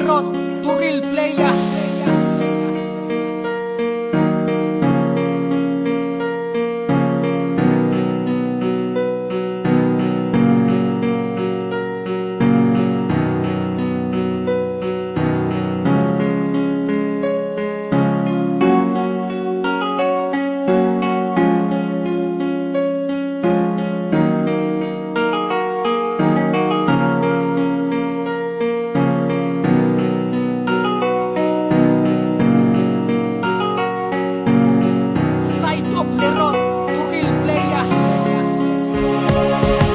Lerot, Turil Playas. Lerot, Turil Playas.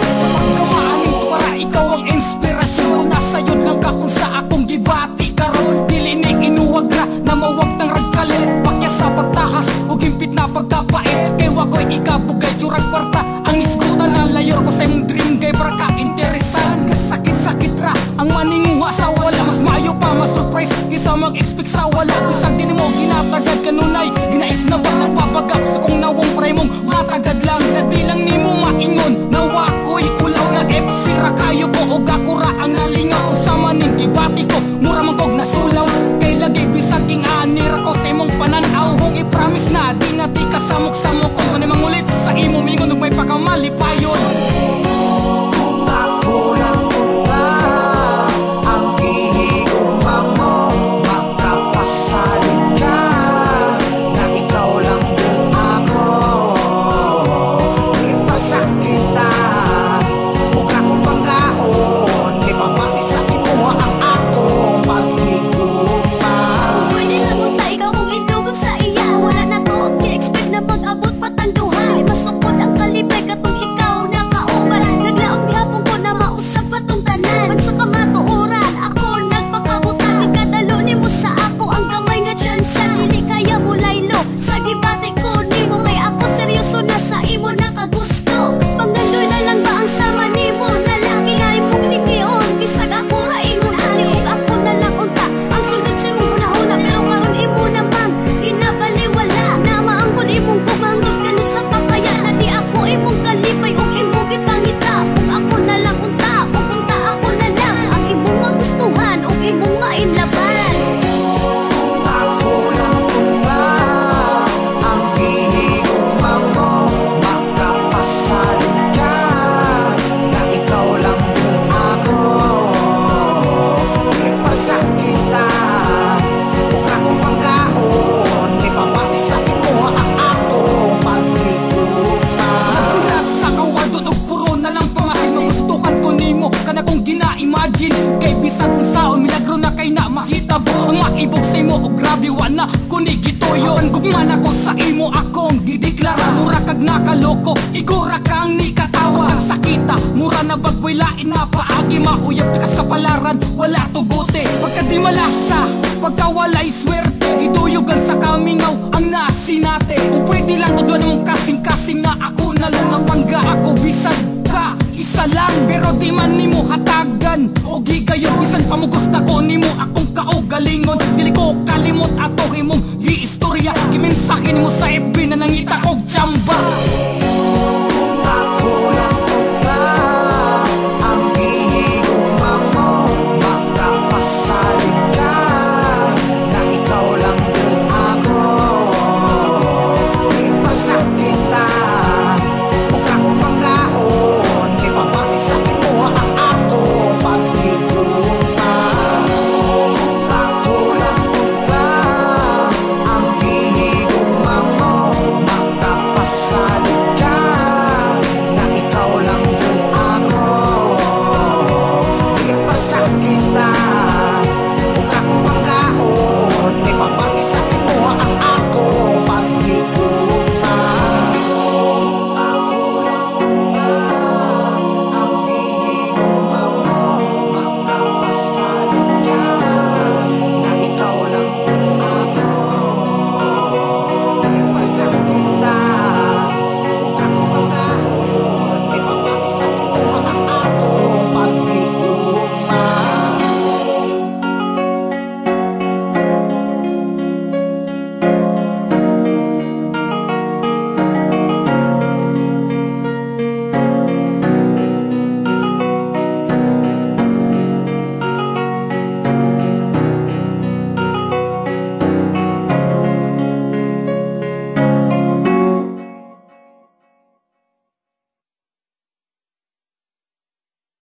Sa pagkamaaling para ikaw ang inspirasyon ko. Nasayod lang ka kung sa akong gibati karon. Dili ni inuwag ra na mawag ng ragkalit. Pakya sa pagtahas o gimpit na pagkapait. Kay wako'y ikabugay jurag kwarta. Ang iskutan na layor ko sa imong dream gay para ka interesan. Kasakit-sakit ra ang maninguha sa wala. Mas maayo pa mas surprise kisa mag-expect sa wala. Bisag din mo ginatagad kanunay ginais na walang papagap. Sa kong nawang pray mong matagad lang na di lang ni mo maingon. Nawa ko'y ulaw na FC ra kayo ko o gakura ang nalingaw. Sa maning gibati ko mura man kog nasulaw. Kay lagi bisag king anira ko sa imong pananaw. Kung i-promise na di na ti kasamok-samok ko. Manimang ulit sa imo mingon nung may pakamali pa yun. Kay bisag kung saon milagro na kay na mahitabo. Ang maibog sa imo o grabe wana kunig gitoyo. Ang gugman ako sa imo akong dideklara. Mura kag nakaloko igura kang ni katawa. Ang sakita mura na bagway lain na paagi. Mauyab tikas kapalaran wala tugote. Pagka di malasa pagka walay swerte. Iduyugan sa kamingaw ang nasinate. Kung pwede lang tudwan mong kasing-kasing na ako na lang ang pangga. Ako bisag ka isa lang pero di man nimo hatagan o gigayon. Bisan pa mo gusto ko nimo akong kaugalingon. Dili ko kalimot ato imong giistorya. Gimensahe nimo sa FB na nangita kog tsamba.